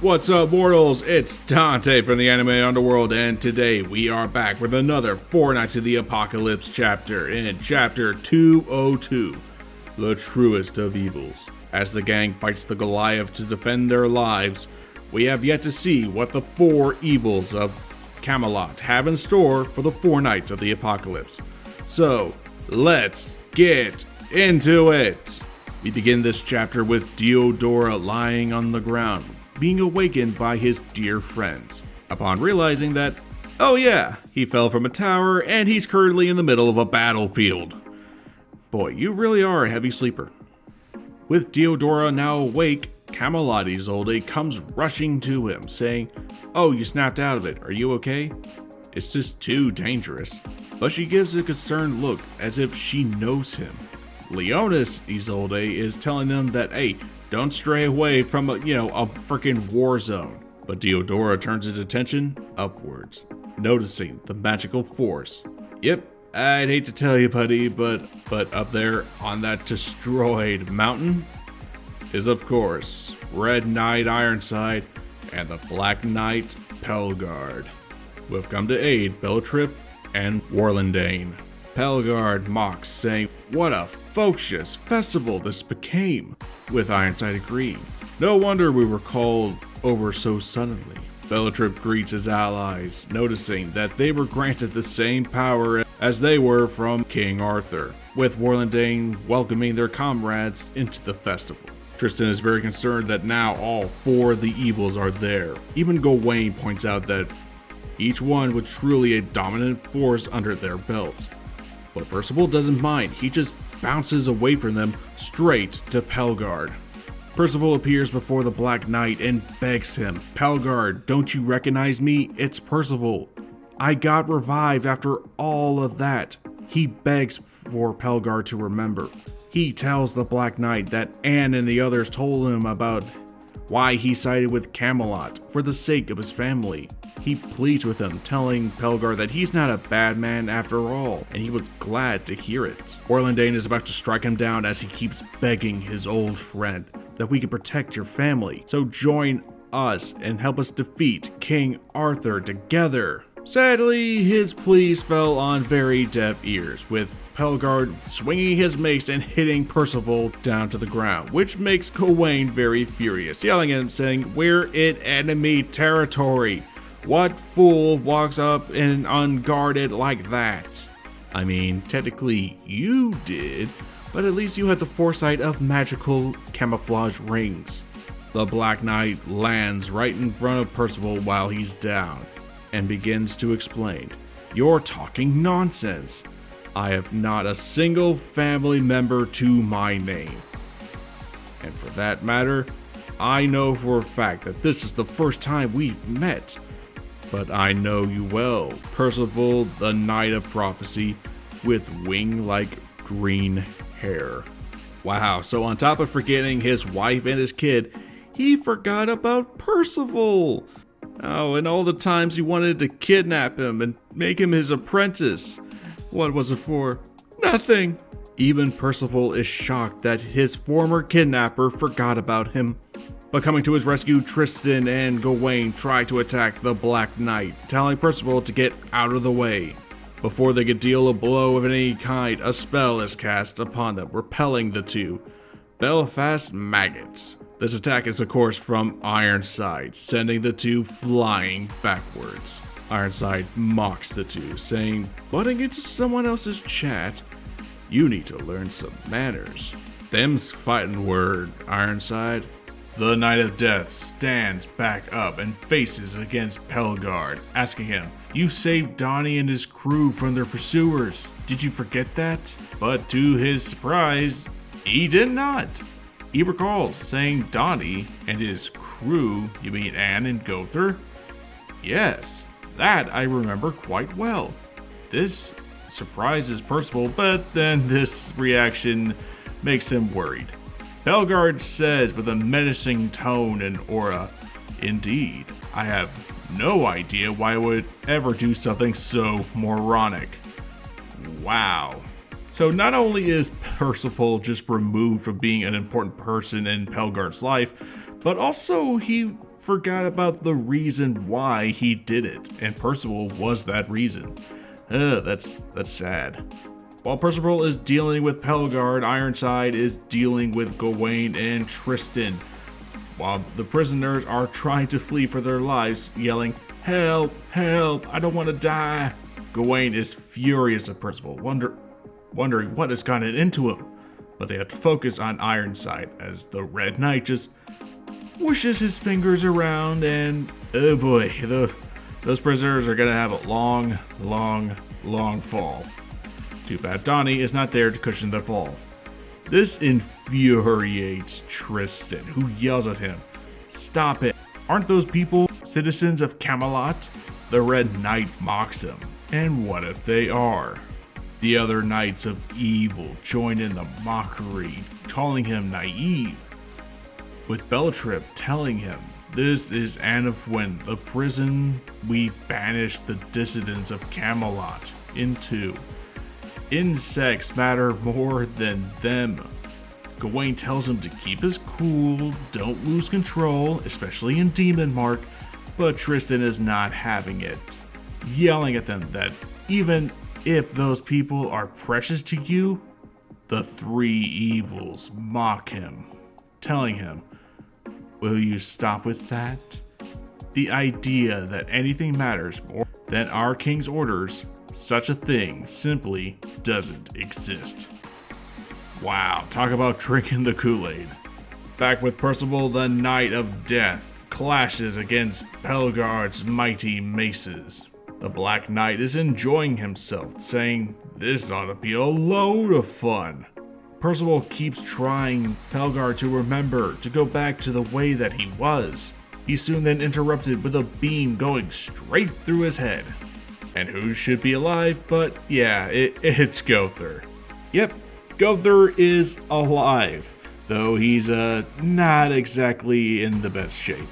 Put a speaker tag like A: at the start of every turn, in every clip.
A: What's up, mortals? It's Dante from the anime Underworld, and today we are back with another Four Knights of the Apocalypse chapter in Chapter 202, The Truest of Evils. As the gang fights the Goliath to defend their lives, we have yet to see what the four evils of Camelot have in store for the Four Knights of the Apocalypse. So, let's get into it! We begin this chapter with Diodora lying on the ground, being awakened by his dear friends, upon realizing that, oh yeah, he fell from a tower and he's currently in the middle of a battlefield. Boy, you really are a heavy sleeper. With Diodora now awake, Camelot Isolde comes rushing to him, saying, "Oh, you snapped out of it, are you okay?" It's just too dangerous. But she gives a concerned look as if she knows him. Leonis Isolde is telling them that, hey, don't stray away from a freaking war zone. But Diodora turns his attention upwards, noticing the magical force. Yep, I'd hate to tell you, buddy, but up there on that destroyed mountain is, of course, Red Knight Ironside and the Black Knight Pelgard, who have come to aid Beletripe and Worrlendane. Pelgard mocks, saying, "What a focus festival this became," with Ironside agreeing. "No wonder we were called over so suddenly." Beletripe greets his allies, noticing that they were granted the same power as they were from King Arthur, with Worrlendane welcoming their comrades into the festival. Tristan is very concerned that now all four of the evils are there. Even Gawain points out that each one with truly a dominant force under their belts. But Percival doesn't mind, he just bounces away from them straight to Pelgard. Percival appears before the Black Knight and begs him, "Pelgard, don't you recognize me? It's Percival. I got revived after all of that." He begs for Pelgard to remember. He tells the Black Knight that Anne and the others told him about why he sided with Camelot for the sake of his family. He pleads with him, telling Pelgard that he's not a bad man after all, and he was glad to hear it. Worrlendane is about to strike him down as he keeps begging his old friend that we can protect your family, so join us and help us defeat King Arthur together. Sadly, his pleas fell on very deaf ears, with Pelgard swinging his mace and hitting Percival down to the ground, which makes Gawain very furious, yelling at him saying, "We're in enemy territory. What fool walks up and unguarded like that?" I mean, technically you did, but at least you had the foresight of magical camouflage rings. The Black Knight lands right in front of Percival while he's down, and begins to explain, "You're talking nonsense. I have not a single family member to my name. And for that matter, I know for a fact that this is the first time we've met. But I know you well, Percival, the Knight of Prophecy, with wing-like green hair." Wow, so on top of forgetting his wife and his kid, he forgot about Percival. Oh, and all the times he wanted to kidnap him and make him his apprentice. What was it for? Nothing. Even Percival is shocked that his former kidnapper forgot about him. But coming to his rescue, Tristan and Gawain try to attack the Black Knight, telling Percival to get out of the way. Before they could deal a blow of any kind, a spell is cast upon them, repelling the two. Belfast Maggots. This attack is of course from Ironside, sending the two flying backwards. Ironside mocks the two, saying, "Butting into someone else's chat? You need to learn some manners." "Them's fighting word, Ironside." The Knight of Death stands back up and faces against Pelgard, asking him, "You saved Donnie and his crew from their pursuers. Did you forget that?" But to his surprise, he did not. He recalls saying Donnie and his crew, you mean Anne and Gowther? Yes, that I remember quite well. This surprises Percival, but then this reaction makes him worried. Pelgard says with a menacing tone and aura, "Indeed, I have no idea why I would ever do something so moronic." Wow. So not only is Percival just removed from being an important person in Pelgard's life, But also he forgot about the reason why he did it, and Percival was that reason. That's sad. While Percival is dealing with Pelgard, 𝐼RONSIDE is dealing with Gawain and Tristan. While the prisoners are trying to flee for their lives, yelling, "Help! Help! I don't want to die!" Gawain is furious at Percival, wondering what has gotten into him. But they have to focus on 𝐼RONSIDE as the Red Knight just whooshes his fingers around, and oh boy, those prisoners are gonna have a long fall. Too bad Donnie is not there to cushion the fall. This infuriates Tristan, who yells at him, "Stop it! Aren't those people citizens of Camelot?" The Red Knight mocks him, and what if they are? The other Knights of Evil join in the mockery, calling him naive, with Beletripe telling him, "This is Anafwen, the prison we banished the dissidents of Camelot into. Insects matter more than them." Gawain tells him to keep his cool, don't lose control, especially in Demon Mark, but Tristan is not having it, yelling at them that even if those people are precious to you, the three evils mock him, telling him, "Will you stop with that? The idea that anything matters more than our king's orders, such a thing simply doesn't exist." Wow, talk about drinking the Kool-Aid. Back with Percival, the Knight of Death clashes against Pelgard's mighty maces. The Black Knight is enjoying himself, saying this ought to be a load of fun. Percival keeps trying Pelgard to remember to go back to the way that he was. He's soon then interrupted with a beam going straight through his head. And who should be alive but, yeah, it's 𝐵𝐿. Yep, 𝐵𝐿 is alive, though he's not exactly in the best shape.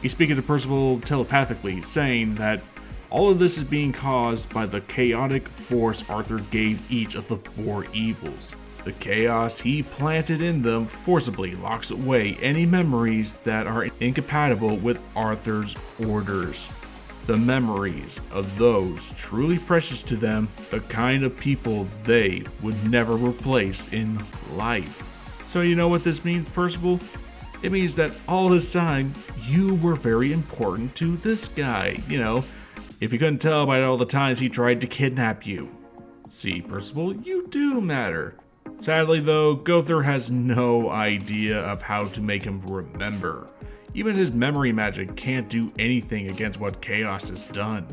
A: He's speaking to Percival telepathically, saying that all of this is being caused by the chaotic force Arthur gave each of the four evils. The chaos he planted in them forcibly locks away any memories that are incompatible with Arthur's orders. The memories of those truly precious to them, the kind of people they would never replace in life. So you know what this means, Percival? It means that all this time, you were very important to this guy, you know, if you couldn't tell by all the times he tried to kidnap you. See, Percival, you do matter. Sadly though, 𝐵𝐿 has no idea of how to make him remember. Even his memory magic can't do anything against what chaos has done.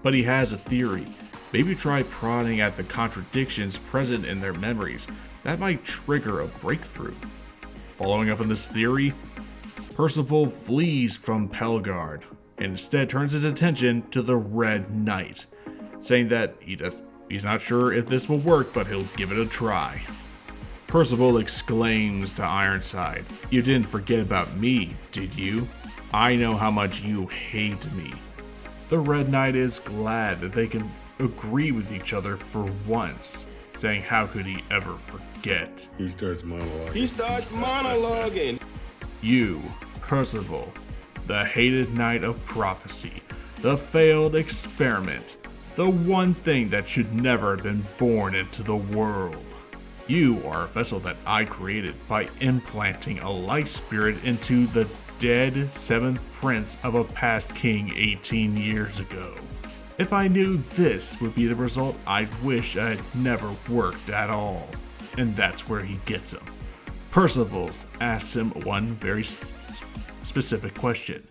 A: But he has a theory. Maybe try prodding at the contradictions present in their memories. That might trigger a breakthrough. Following up on this theory, Percival flees from Pelgard and instead turns his attention to the Red Knight, saying that he's not sure if this will work, but he'll give it a try. Percival exclaims to 𝐼RONSIDE, "You didn't forget about me, did you? I know how much you hate me." The Red Knight is glad that they can agree with each other for once, saying how could he ever forget.
B: He starts monologuing.
A: You, Percival, the hated Knight of Prophecy, the failed experiment, the one thing that should never have been born into the world. You are a vessel that I created by implanting a light spirit into the dead 7th prince of a past king 18 years ago. If I knew this would be the result, I'd wish I had never worked at all. And that's where he gets him. Percival asks him one very specific question.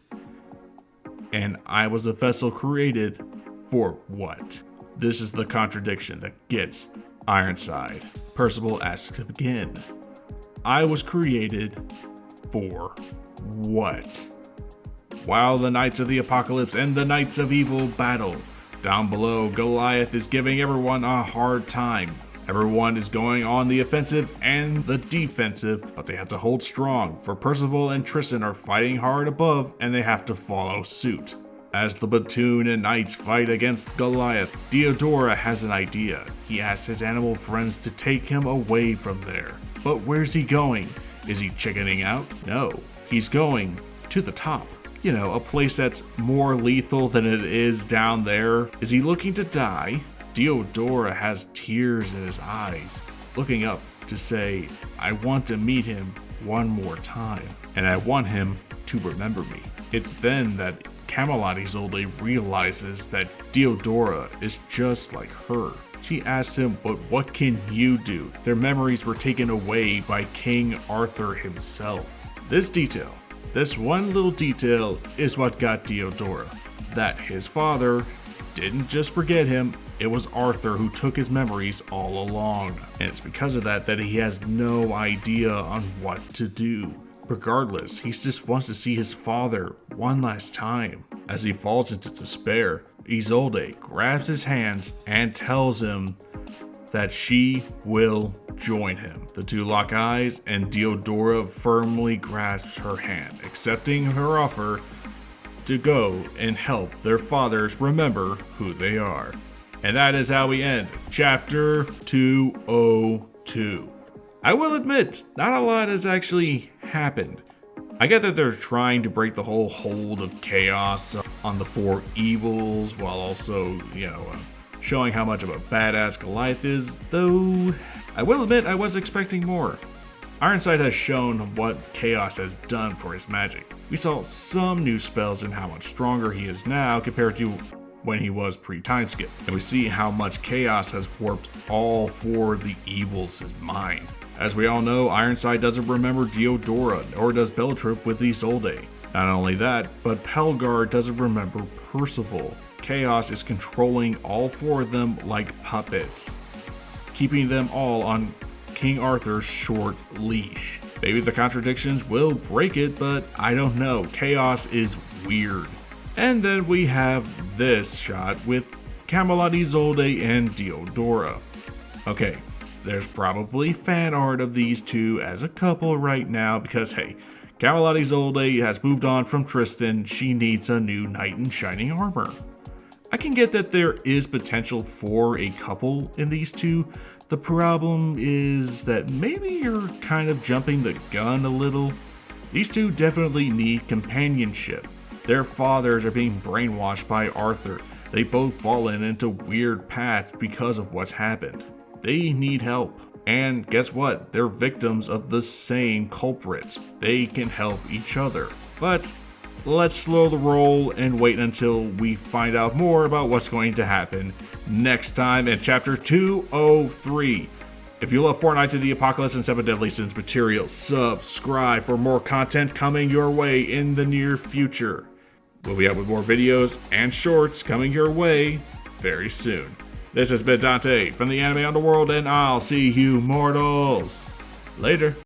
A: And I was a vessel created for what? This is the contradiction that gets 𝐼RONSIDE. Percival asks him again. I was created for what? While the Knights of the Apocalypse and the Knights of Evil battle, down below Goliath is giving everyone a hard time. Everyone is going on the offensive and the defensive, but they have to hold strong, for Percival and Tristan are fighting hard above and they have to follow suit. As the Platoon and Knights fight against Goliath, Theodora has an idea. He asks his animal friends to take him away from there. But where's he going? Is he chickening out? No. he's going to the top. You know, a place that's more lethal than it is down there. Is he looking to die? 𝐷eodora has tears in his eyes, looking up to say, I want to meet him one more time, and I want him to remember me. It's then that 𝐃𝐨𝐽 realizes that 𝐷eodora is just like her. She asks him, but what can you do? Their memories were taken away by King Arthur himself. This one little detail is what got 𝐷eodora. That his father didn't just forget him, it was Arthur who took his memories all along. And it's because of that he has no idea on what to do. Regardless, he just wants to see his father one last time. As he falls into despair, Isolde grabs his hands and tells him that she will join him. The two lock eyes and 𝐷eodora firmly grasps her hand, accepting her offer to go and help their fathers remember who they are. And that is how we end chapter 202. I will admit, not a lot has actually happened. I get that they're trying to break the whole hold of chaos on the four evils while also, showing how much of a badass Goliath is, though I will admit I was expecting more. 𝐼𝐸 has shown what chaos has done for his magic. We saw some new spells and how much stronger he is now compared to when he was pre-time skip, and we see how much chaos has warped all four of the evils' mind. As we all know, 𝐼𝐸 doesn't remember 𝐷eodora, nor does Beletripe with Isolde. Not only that, but Pelgar doesn't remember Percival. Chaos is controlling all four of them like puppets, keeping them all on King Arthur's short leash. Maybe the contradictions will break it, but I don't know. Chaos is weird. And then we have this shot with 𝐃𝐨𝐽, Isolde, and 𝐷eodora. Okay, there's probably fan art of these two as a couple right now because, hey, 𝐃𝐨𝐽 Isolde has moved on from Tristan. She needs a new knight in shining armor. I can get that there is potential for a couple in these two. The problem is that maybe you're kind of jumping the gun a little. These two definitely need companionship. Their fathers are being brainwashed by Arthur. They both fallen into weird paths because of what's happened. They need help. And guess what? They're victims of the same culprits. They can help each other. But let's slow the roll and wait until we find out more about what's going to happen next time in chapter 203. If you love Fortnite to the Apocalypse and 7 Deadly Sins materials, subscribe for more content coming your way in the near future. We'll be out with more videos and shorts coming your way very soon. This has been Dante from the Anime Underworld, and I'll see you mortals later.